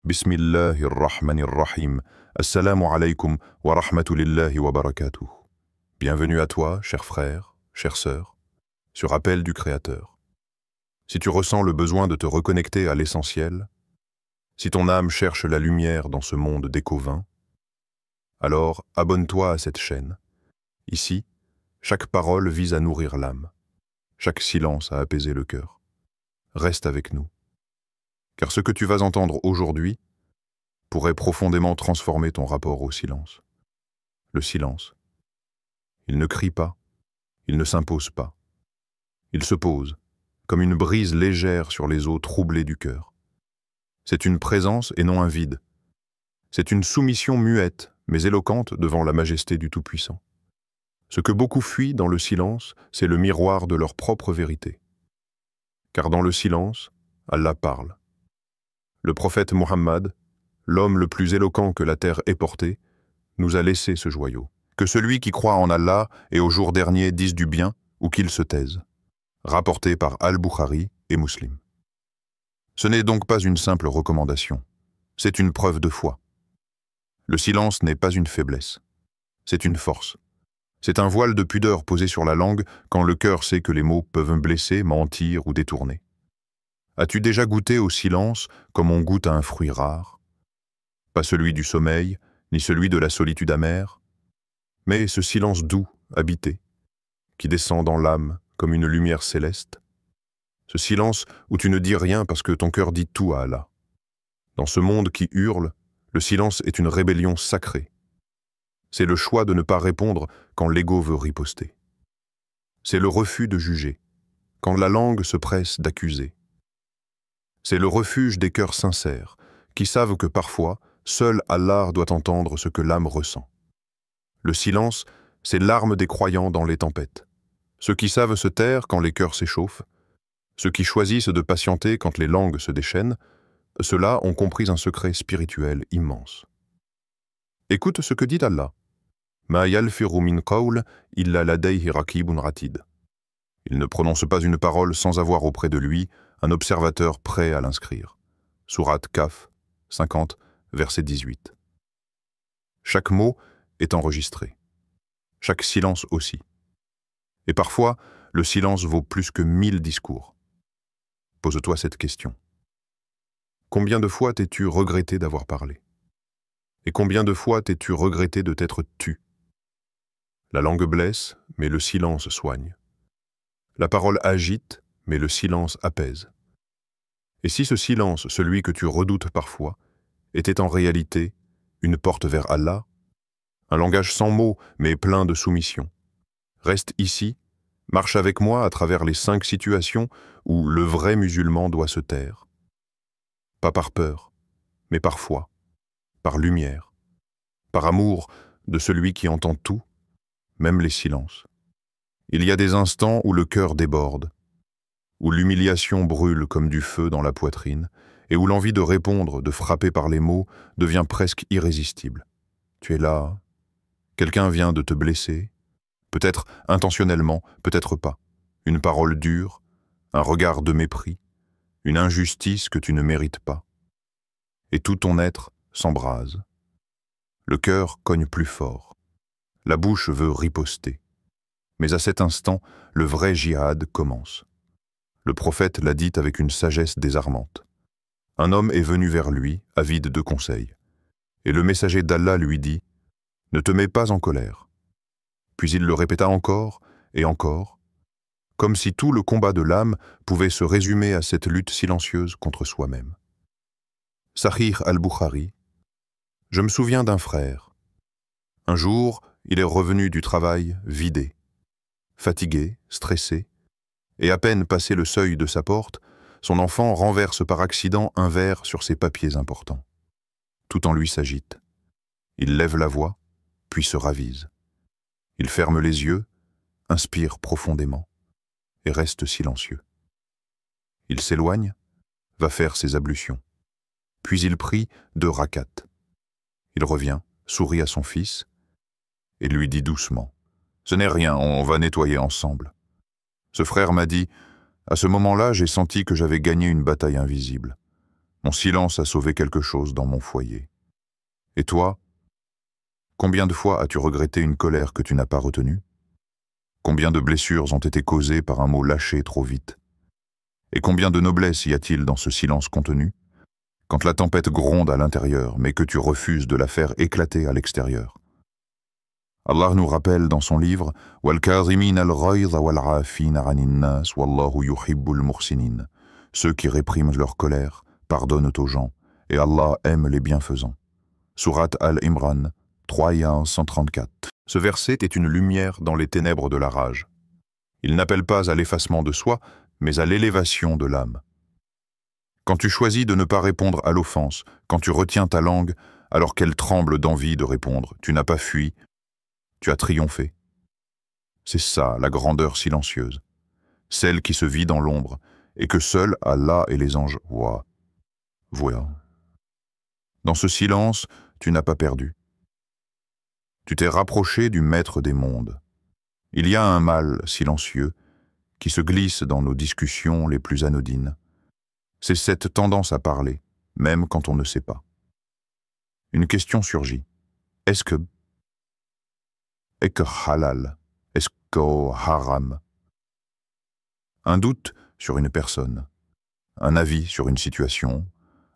Bismillahirrahmanirrahim. Assalamu alaikum wa rahmatulillahi wa barakatuh. Bienvenue à toi, cher frère, chère sœur, sur appel du Créateur. Si tu ressens le besoin de te reconnecter à l'essentiel, si ton âme cherche la lumière dans ce monde d'échos vains, alors abonne-toi à cette chaîne. Ici, chaque parole vise à nourrir l'âme, chaque silence à apaiser le cœur. Reste avec nous, car ce que tu vas entendre aujourd'hui pourrait profondément transformer ton rapport au silence. Le silence. Il ne crie pas, il ne s'impose pas. Il se pose, comme une brise légère sur les eaux troublées du cœur. C'est une présence et non un vide. C'est une soumission muette, mais éloquente devant la majesté du Tout-Puissant. Ce que beaucoup fuient dans le silence, c'est le miroir de leur propre vérité. Car dans le silence, Allah parle. Le prophète Mohammed, l'homme le plus éloquent que la terre ait porté, nous a laissé ce joyau. Que celui qui croit en Allah et au jour dernier dise du bien ou qu'il se taise. Rapporté par Al-Bukhari et Muslim. Ce n'est donc pas une simple recommandation, c'est une preuve de foi. Le silence n'est pas une faiblesse, c'est une force. C'est un voile de pudeur posé sur la langue quand le cœur sait que les mots peuvent blesser, mentir ou détourner. As-tu déjà goûté au silence comme on goûte à un fruit rare? Pas celui du sommeil, ni celui de la solitude amère, mais ce silence doux, habité, qui descend dans l'âme comme une lumière céleste. Ce silence où tu ne dis rien parce que ton cœur dit tout à Allah. Dans ce monde qui hurle, le silence est une rébellion sacrée. C'est le choix de ne pas répondre quand l'ego veut riposter. C'est le refus de juger, quand la langue se presse d'accuser. C'est le refuge des cœurs sincères, qui savent que parfois, seul Allah doit entendre ce que l'âme ressent. Le silence, c'est l'arme des croyants dans les tempêtes. Ceux qui savent se taire quand les cœurs s'échauffent, ceux qui choisissent de patienter quand les langues se déchaînent, ceux-là ont compris un secret spirituel immense. Écoute ce que dit Allah. Ma yalfiru min qawl illa ladayhi raqibun atid. Il ne prononce pas une parole sans avoir auprès de lui un observateur prêt à l'inscrire. Sourate Kaf, 50, verset 18. Chaque mot est enregistré. Chaque silence aussi. Et parfois, le silence vaut plus que 1000 discours. Pose-toi cette question. Combien de fois t'es-tu regretté d'avoir parlé? Et combien de fois t'es-tu regretté de t'être tu? La langue blesse, mais le silence soigne. La parole agite, mais le silence apaise. Et si ce silence, celui que tu redoutes parfois, était en réalité une porte vers Allah, un langage sans mots, mais plein de soumission, reste ici, marche avec moi à travers les 5 situations où le vrai musulman doit se taire. Pas par peur, mais par foi, par lumière, par amour de celui qui entend tout, même les silences. Il y a des instants où le cœur déborde, où l'humiliation brûle comme du feu dans la poitrine, et où l'envie de répondre, de frapper par les mots, devient presque irrésistible. Tu es là, quelqu'un vient de te blesser, peut-être intentionnellement, peut-être pas. Une parole dure, un regard de mépris, une injustice que tu ne mérites pas. Et tout ton être s'embrase. Le cœur cogne plus fort. La bouche veut riposter. Mais à cet instant, le vrai djihad commence. Le prophète l'a dit avec une sagesse désarmante. Un homme est venu vers lui, avide de conseils. Et le messager d'Allah lui dit « Ne te mets pas en colère ». Puis il le répéta encore et encore, comme si tout le combat de l'âme pouvait se résumer à cette lutte silencieuse contre soi-même. Sahih al-Bukhari. Je me souviens d'un frère. Un jour, il est revenu du travail vidé, fatigué, stressé, et à peine passé le seuil de sa porte, son enfant renverse par accident un verre sur ses papiers importants. Tout en lui s'agite. Il lève la voix, puis se ravise. Il ferme les yeux, inspire profondément, et reste silencieux. Il s'éloigne, va faire ses ablutions. Puis il prie 2 rakats. Il revient, sourit à son fils, et lui dit doucement « Ce n'est rien, on va nettoyer ensemble. » Ce frère m'a dit « À ce moment-là, j'ai senti que j'avais gagné une bataille invisible. Mon silence a sauvé quelque chose dans mon foyer. Et toi, combien de fois as-tu regretté une colère que tu n'as pas retenue? Combien de blessures ont été causées par un mot lâché trop vite? Et combien de noblesse y a-t-il dans ce silence contenu, quand la tempête gronde à l'intérieur, mais que tu refuses de la faire éclater à l'extérieur? Allah nous rappelle dans son livre « Wal-kazimin al-ghayza wal-'afina 'anin nas wallahu yuhibbul muhsinin » Ceux qui répriment leur colère pardonnent aux gens, et Allah aime les bienfaisants. Sourate Al-Imran 3 134. Ce verset est une lumière dans les ténèbres de la rage. Il n'appelle pas à l'effacement de soi, mais à l'élévation de l'âme. Quand tu choisis de ne pas répondre à l'offense, quand tu retiens ta langue alors qu'elle tremble d'envie de répondre, tu n'as pas fui, tu as triomphé. C'est ça, la grandeur silencieuse, celle qui se vit dans l'ombre et que seul Allah et les anges voient. Voilà. Dans ce silence, tu n'as pas perdu. Tu t'es rapproché du maître des mondes. Il y a un mal silencieux qui se glisse dans nos discussions les plus anodines. C'est cette tendance à parler, même quand on ne sait pas. Une question surgit. Est-ce que halal? Est-ce que haram? Un doute sur une personne, un avis sur une situation,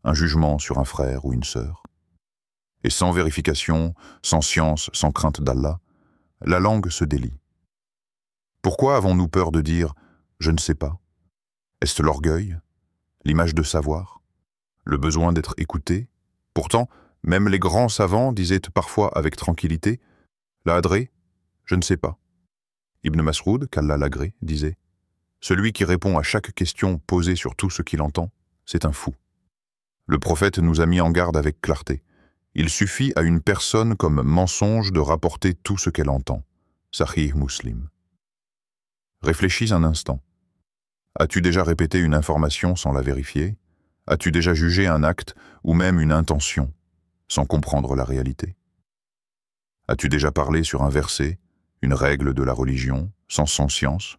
un jugement sur un frère ou une sœur. Et sans vérification, sans science, sans crainte d'Allah, la langue se délie. Pourquoi avons-nous peur de dire « je ne sais pas » Est-ce l'orgueil, l'image de savoir, le besoin d'être écouté? Pourtant, même les grands savants disaient parfois avec tranquillité « la adré, je ne sais pas ». Ibn Mas'ud, qu'Allah l'agrée, disait « Celui qui répond à chaque question posée sur tout ce qu'il entend, c'est un fou ». Le prophète nous a mis en garde avec clarté. Il suffit à une personne comme mensonge de rapporter tout ce qu'elle entend. Sahih Muslim. Réfléchis un instant. As-tu déjà répété une information sans la vérifier? As-tu déjà jugé un acte ou même une intention sans comprendre la réalité? As-tu déjà parlé sur un verset, une règle de la religion, sans science?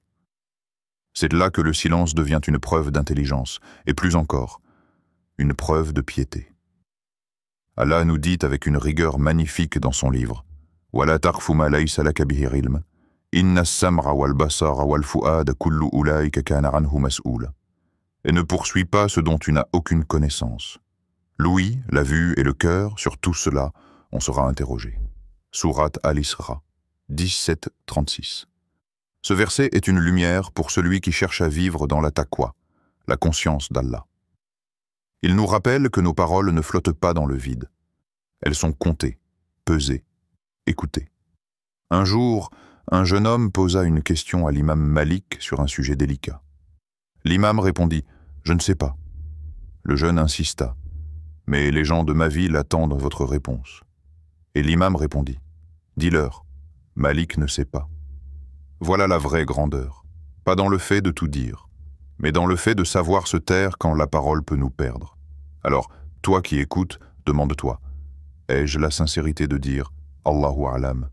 C'est là que le silence devient une preuve d'intelligence, et plus encore, une preuve de piété. Allah nous dit avec une rigueur magnifique dans son livre « Wala taqfu ma laysa laka bihi ilm, inna as-sam'a wal basara wal fu'ada kullu ulaika kana anhu mas'oula » Et ne poursuis pas ce dont tu n'as aucune connaissance. L'ouïe, la vue et le cœur, sur tout cela, on sera interrogé. Sourate Al-Isra 17-36. Ce verset est une lumière pour celui qui cherche à vivre dans la taqwa, la conscience d'Allah. Il nous rappelle que nos paroles ne flottent pas dans le vide. Elles sont comptées, pesées, écoutées. Un jour, un jeune homme posa une question à l'imam Malik sur un sujet délicat. L'imam répondit « Je ne sais pas ». Le jeune insista « Mais les gens de ma ville attendent votre réponse ». Et l'imam répondit « Dis-leur, Malik ne sait pas ». Voilà la vraie grandeur, pas dans le fait de tout dire, mais dans le fait de savoir se taire quand la parole peut nous perdre. Alors, toi qui écoutes, demande-toi, ai-je la sincérité de dire « Allahu A'lam »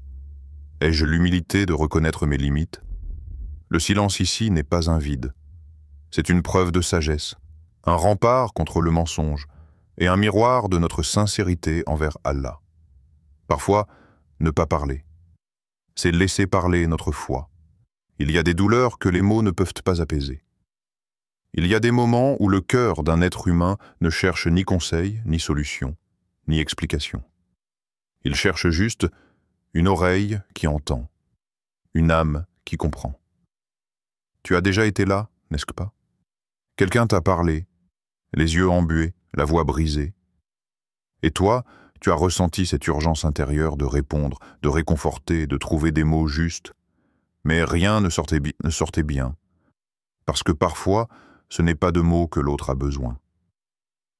Ai-je l'humilité de reconnaître mes limites? Le silence ici n'est pas un vide. C'est une preuve de sagesse, un rempart contre le mensonge et un miroir de notre sincérité envers Allah. Parfois, ne pas parler, c'est laisser parler notre foi. Il y a des douleurs que les mots ne peuvent pas apaiser. Il y a des moments où le cœur d'un être humain ne cherche ni conseil, ni solution, ni explication. Il cherche juste une oreille qui entend, une âme qui comprend. Tu as déjà été là, n'est-ce pas? Quelqu'un t'a parlé, les yeux embués, la voix brisée. Et toi, tu as ressenti cette urgence intérieure de répondre, de réconforter, de trouver des mots justes. Mais rien ne sortait bien, parce que parfois, ce n'est pas de mots que l'autre a besoin.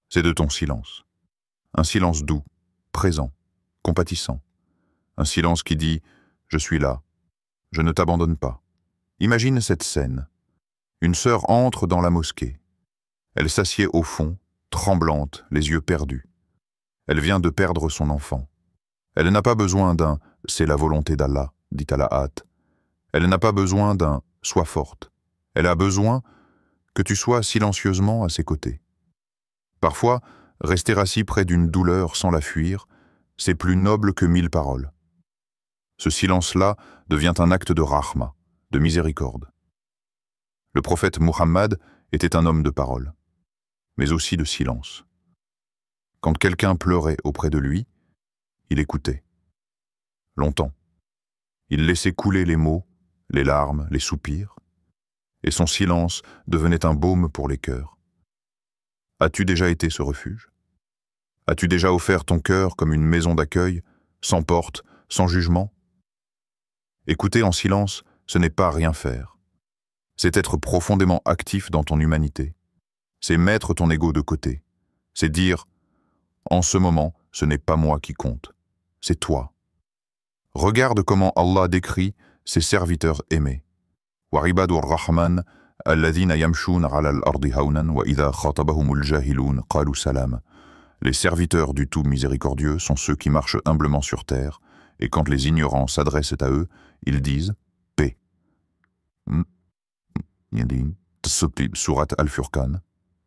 C'est de ton silence. Un silence doux, présent, compatissant. Un silence qui dit « Je suis là, je ne t'abandonne pas ». Imagine cette scène. Une sœur entre dans la mosquée. Elle s'assied au fond, tremblante, les yeux perdus. Elle vient de perdre son enfant. Elle n'a pas besoin d'un « c'est la volonté d'Allah », dit à la hâte. Elle n'a pas besoin d'un « sois forte ». Elle a besoin que tu sois silencieusement à ses côtés. Parfois, rester assis près d'une douleur sans la fuir, c'est plus noble que 1000 paroles. Ce silence-là devient un acte de rahma, de miséricorde. Le prophète Muhammad était un homme de parole, mais aussi de silence. Quand quelqu'un pleurait auprès de lui, il écoutait. Longtemps. Il laissait couler les mots, les larmes, les soupirs, et son silence devenait un baume pour les cœurs. As-tu déjà été ce refuge? As-tu déjà offert ton cœur comme une maison d'accueil, sans porte, sans jugement? Écouter en silence, ce n'est pas rien faire. C'est être profondément actif dans ton humanité. C'est mettre ton ego de côté. C'est dire, en ce moment, ce n'est pas moi qui compte, c'est toi. Regarde comment Allah décrit ses serviteurs aimés. وَعِبَادُ الرَّحْمَنِ الَّذِينَ يَمْشُونَ عَلَى الْأَرْضِ هَوْنًا وَإِذَا خَاطَبَهُمُ الْجَاهِلُونَ قَالُوا سَلَامًا. Les serviteurs du tout miséricordieux sont ceux qui marchent humblement sur terre, et quand les ignorants s'adressent à eux, ils disent « paix ». Sourate Al-Furqan,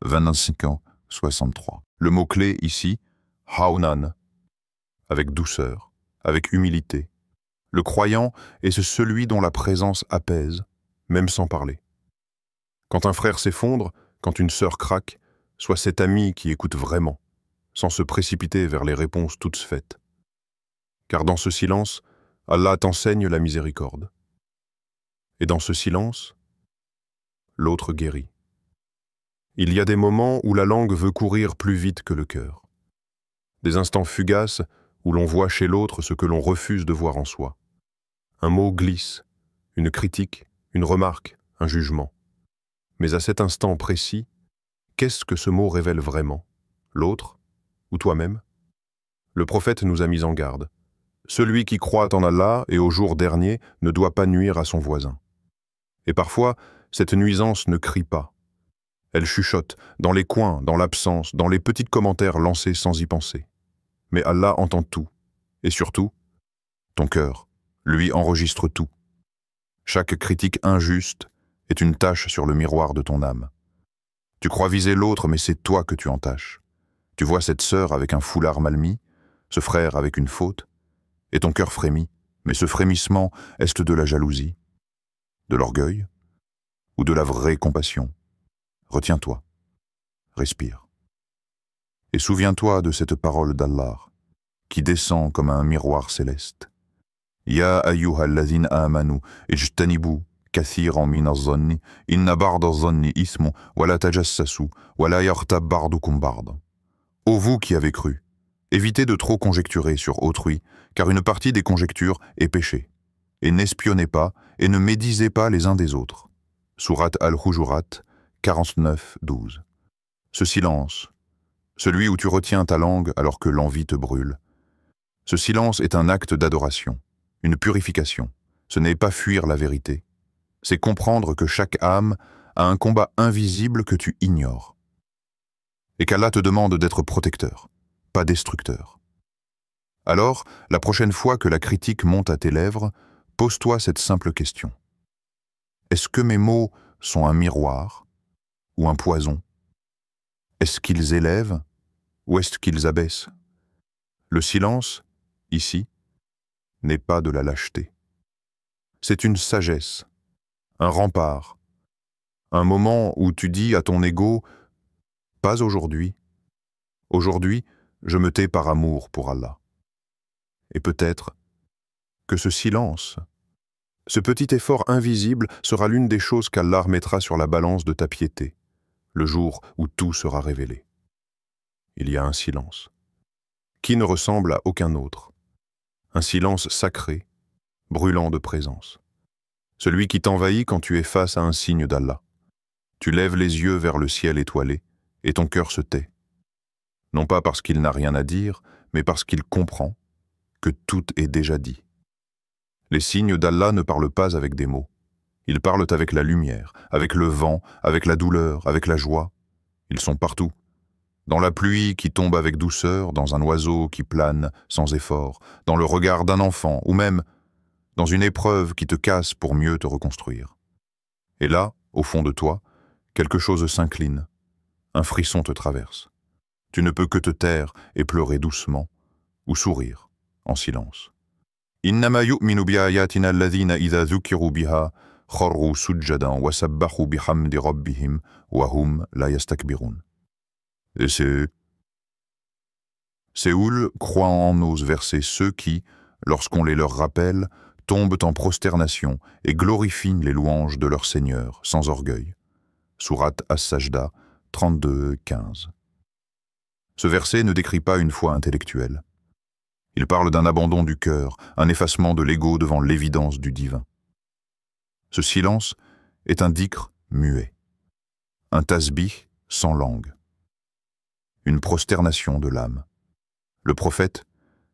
25-63. Le mot-clé ici, « haunan », avec douceur, avec humilité. Le croyant est celui dont la présence apaise, même sans parler. Quand un frère s'effondre, quand une sœur craque, sois cet ami qui écoute vraiment, sans se précipiter vers les réponses toutes faites. Car dans ce silence, Allah t'enseigne la miséricorde. Et dans ce silence, l'autre guérit. Il y a des moments où la langue veut courir plus vite que le cœur. Des instants fugaces où l'on voit chez l'autre ce que l'on refuse de voir en soi. Un mot glisse, une critique, une remarque, un jugement. Mais à cet instant précis, qu'est-ce que ce mot révèle vraiment? L'autre ou toi-même? Le prophète nous a mis en garde. Celui qui croit en Allah et au jour dernier ne doit pas nuire à son voisin. Et parfois, cette nuisance ne crie pas. Elle chuchote, dans les coins, dans l'absence, dans les petits commentaires lancés sans y penser. Mais Allah entend tout, et surtout, ton cœur, lui enregistre tout. Chaque critique injuste est une tache sur le miroir de ton âme. Tu crois viser l'autre, mais c'est toi que tu entaches. Tu vois cette sœur avec un foulard mal mis, ce frère avec une faute, et ton cœur frémit, mais ce frémissement, est-ce de la jalousie, de l'orgueil, ou de la vraie compassion? Retiens-toi, respire. Et souviens-toi de cette parole d'Allah, qui descend comme un miroir céleste. Ya ayyuha alladhina amanu, ijtanibu kathiran min az-zanni, inna ba'da az-zanni ithmun, wa la tajassasu, wa la yaghtab ba'dukum ba'dan. Ô vous qui avez cru, évitez de trop conjecturer sur autrui, car une partie des conjectures est péché. Et n'espionnez pas, et ne médisez pas les uns des autres. Sourate Al-Hujurat, 49-12. Ce silence, celui où tu retiens ta langue alors que l'envie te brûle, ce silence est un acte d'adoration, une purification. Ce n'est pas fuir la vérité, c'est comprendre que chaque âme a un combat invisible que tu ignores. Et qu'Allah te demande d'être protecteur, pas destructeur. Alors, la prochaine fois que la critique monte à tes lèvres, pose-toi cette simple question. Est-ce que mes mots sont un miroir ou un poison? Est-ce qu'ils élèvent ou est-ce qu'ils abaissent? Le silence, ici, n'est pas de la lâcheté. C'est une sagesse, un rempart, un moment où tu dis à ton ego « Pas aujourd'hui. Aujourd'hui, je me tais par amour pour Allah. » Et peut-être que ce silence, ce petit effort invisible sera l'une des choses qu'Allah mettra sur la balance de ta piété, le jour où tout sera révélé. Il y a un silence, qui ne ressemble à aucun autre, un silence sacré, brûlant de présence, celui qui t'envahit quand tu es face à un signe d'Allah. Tu lèves les yeux vers le ciel étoilé, et ton cœur se tait, non pas parce qu'il n'a rien à dire, mais parce qu'il comprend que tout est déjà dit. Les signes d'Allah ne parlent pas avec des mots. Ils parlent avec la lumière, avec le vent, avec la douleur, avec la joie. Ils sont partout. Dans la pluie qui tombe avec douceur, dans un oiseau qui plane sans effort, dans le regard d'un enfant, ou même dans une épreuve qui te casse pour mieux te reconstruire. Et là, au fond de toi, quelque chose s'incline. Un frisson te traverse. Tu ne peux que te taire et pleurer doucement, ou sourire, en silence. إنما يؤمن بآياتنا الذين إذا ذكروا بها خروا سجدا وسبحوا بحمد ربهم وهم لا يستكبرون. Et Séoul croit en nos versets ceux qui, lorsqu'on les leur rappelle, tombent en prosternation et glorifient les louanges de leur Seigneur sans orgueil. Sourate As-Sajda 32-15. Ce verset ne décrit pas une foi intellectuelle. Il parle d'un abandon du cœur, un effacement de l'ego devant l'évidence du divin. Ce silence est un dhikr muet, un tasbih sans langue, une prosternation de l'âme. Le prophète,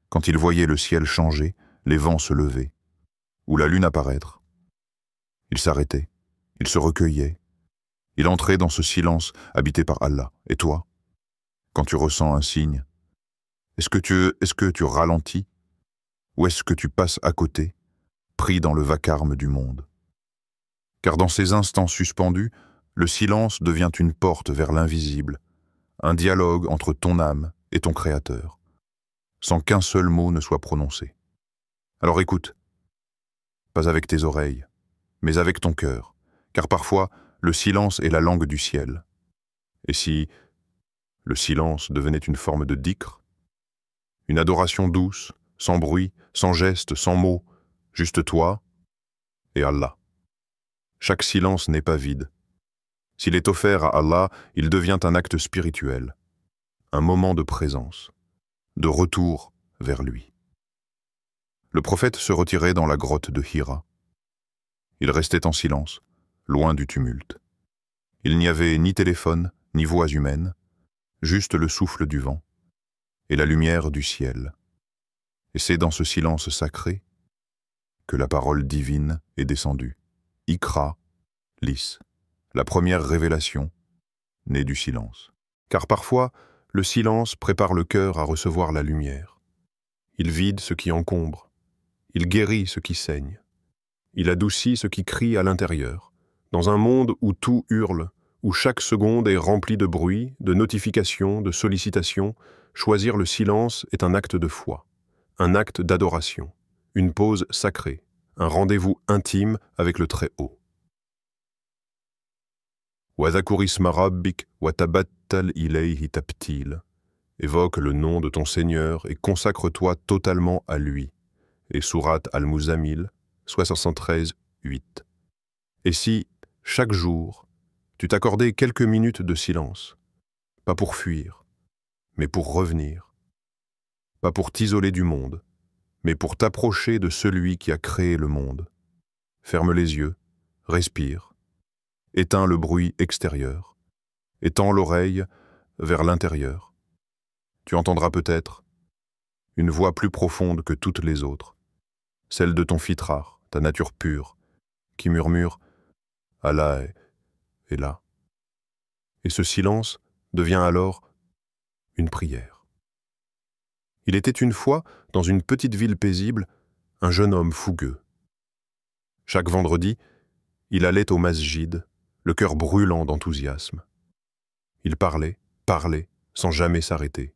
quand il voyait le ciel changer, les vents se lever, ou la lune apparaître, il s'arrêtait, il se recueillait, il entrait dans ce silence habité par Allah. Et toi, quand tu ressens un signe, est-ce que tu ralentis ou est-ce que tu passes à côté, pris dans le vacarme du monde? Car dans ces instants suspendus, le silence devient une porte vers l'invisible, un dialogue entre ton âme et ton Créateur, sans qu'un seul mot ne soit prononcé. Alors écoute, pas avec tes oreilles, mais avec ton cœur, car parfois le silence est la langue du ciel. Et si le silence devenait une forme de dhikr, une adoration douce, sans bruit, sans geste, sans mots, juste toi et Allah. Chaque silence n'est pas vide. S'il est offert à Allah, il devient un acte spirituel, un moment de présence, de retour vers lui. Le prophète se retirait dans la grotte de Hira. Il restait en silence, loin du tumulte. Il n'y avait ni téléphone, ni voix humaine, juste le souffle du vent et la lumière du ciel. Et c'est dans ce silence sacré que la parole divine est descendue. Iqra, lis, la première révélation née du silence. Car parfois, le silence prépare le cœur à recevoir la lumière. Il vide ce qui encombre, il guérit ce qui saigne, il adoucit ce qui crie à l'intérieur. Dans un monde où tout hurle, où chaque seconde est remplie de bruit, de notifications, de sollicitations, choisir le silence est un acte de foi, un acte d'adoration, une pause sacrée, un rendez-vous intime avec le Très-Haut. وَذَكُرِ اسْمَ رَبِّكَ وَتَبَتَّلْ إِلَيْهِ تَبْتِيلًا. Évoque le nom de ton Seigneur et consacre-toi totalement à lui. Et sourate Al-Muzammil 73-8. Et si, chaque jour, tu t'accordais quelques minutes de silence, pas pour fuir, mais pour revenir, pas pour t'isoler du monde, mais pour t'approcher de celui qui a créé le monde. Ferme les yeux, respire, éteins le bruit extérieur, étends l'oreille vers l'intérieur. Tu entendras peut-être une voix plus profonde que toutes les autres, celle de ton fitrar, ta nature pure, qui murmure « Allah est là ». Et ce silence devient alors une prière. Il était une fois, dans une petite ville paisible, un jeune homme fougueux. Chaque vendredi, il allait au masjid, le cœur brûlant d'enthousiasme. Il parlait, sans jamais s'arrêter.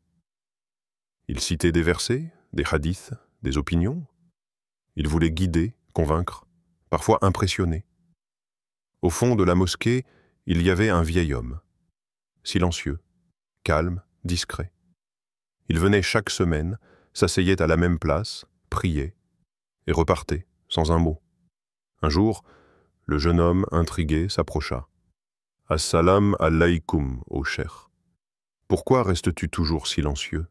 Il citait des versets, des hadiths, des opinions. Il voulait guider, convaincre, parfois impressionner. Au fond de la mosquée, il y avait un vieil homme, silencieux, calme, discret. Il venait chaque semaine, s'asseyait à la même place, priait, et repartait, sans un mot. Un jour, le jeune homme, intrigué, s'approcha. « Assalam alaykoum, ô cheikh. Pourquoi restes-tu toujours silencieux?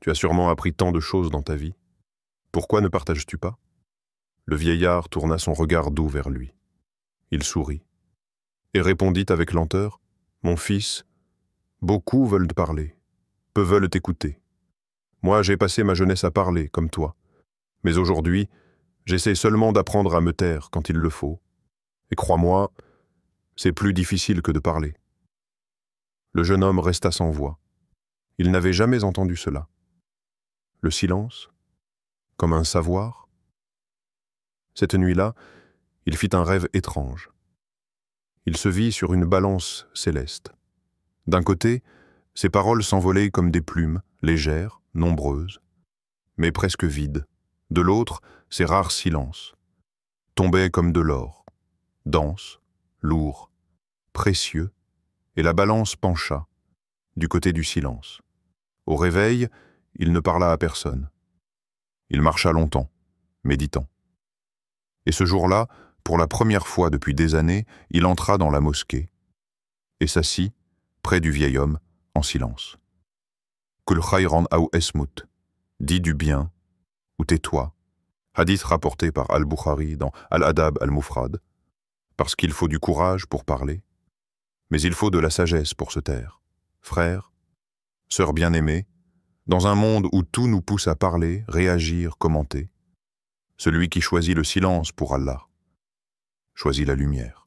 Tu as sûrement appris tant de choses dans ta vie. Pourquoi ne partages-tu pas ?» Le vieillard tourna son regard doux vers lui. Il sourit, et répondit avec lenteur, « Mon fils, beaucoup veulent te parler, peu veulent t'écouter. Moi, j'ai passé ma jeunesse à parler, comme toi. Mais aujourd'hui, j'essaie seulement d'apprendre à me taire quand il le faut. Et crois-moi, c'est plus difficile que de parler. » Le jeune homme resta sans voix. Il n'avait jamais entendu cela. Le silence, comme un savoir. Cette nuit-là, il fit un rêve étrange. Il se vit sur une balance céleste. D'un côté, Ses paroles s'envolaient comme des plumes, légères, nombreuses, mais presque vides. De l'autre, ses rares silences tombaient comme de l'or, dense, lourd, précieux, et la balance pencha du côté du silence. Au réveil, il ne parla à personne. Il marcha longtemps, méditant. Et ce jour-là, pour la première fois depuis des années, il entra dans la mosquée et s'assit près du vieil homme en silence. Kul khayran aw esmut, dis du bien ou tais-toi. Hadith rapporté par Al-Bukhari dans Al-Adab al-Mufrad, parce qu'il faut du courage pour parler, mais il faut de la sagesse pour se taire. Frères, sœurs bien-aimées, dans un monde où tout nous pousse à parler, réagir, commenter, celui qui choisit le silence pour Allah choisit la lumière.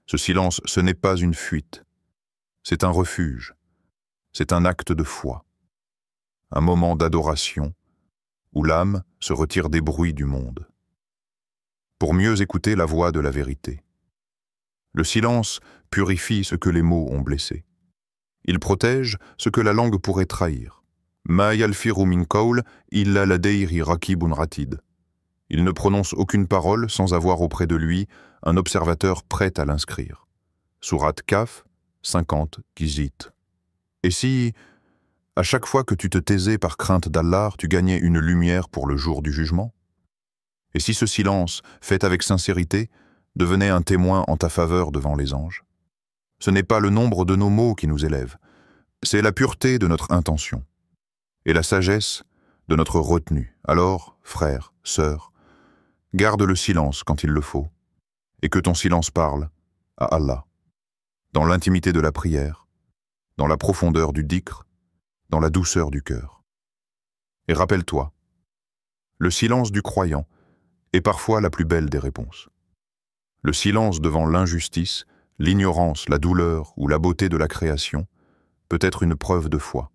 Ce silence, ce n'est pas une fuite, c'est un refuge, c'est un acte de foi, un moment d'adoration où l'âme se retire des bruits du monde, pour mieux écouter la voix de la vérité. Le silence purifie ce que les mots ont blessé. Il protège ce que la langue pourrait trahir. Ma yalfiru min qawl illa ladayhi raqibun atid. Il ne prononce aucune parole sans avoir auprès de lui un observateur prêt à l'inscrire. Sourate Kaf 50 Kizit. Et si, à chaque fois que tu te taisais par crainte d'Allah, tu gagnais une lumière pour le jour du jugement? Et si ce silence, fait avec sincérité, devenait un témoin en ta faveur devant les anges? Ce n'est pas le nombre de nos mots qui nous élève, c'est la pureté de notre intention et la sagesse de notre retenue. Alors, frères, sœurs, garde le silence quand il le faut, et que ton silence parle à Allah, dans l'intimité de la prière, dans la profondeur du dhikr, dans la douceur du cœur. Et rappelle-toi, le silence du croyant est parfois la plus belle des réponses. Le silence devant l'injustice, l'ignorance, la douleur ou la beauté de la création peut être une preuve de foi.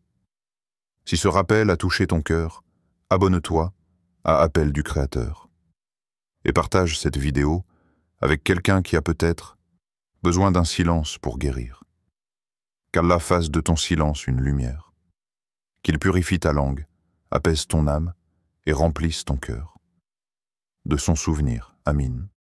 Si ce rappel a touché ton cœur, abonne-toi à Appel du Créateur et partage cette vidéo avec quelqu'un qui a peut-être besoin d'un silence pour guérir. Qu'Allah fasse de ton silence une lumière, qu'il purifie ta langue, apaise ton âme et remplisse ton cœur. De son souvenir, Amin.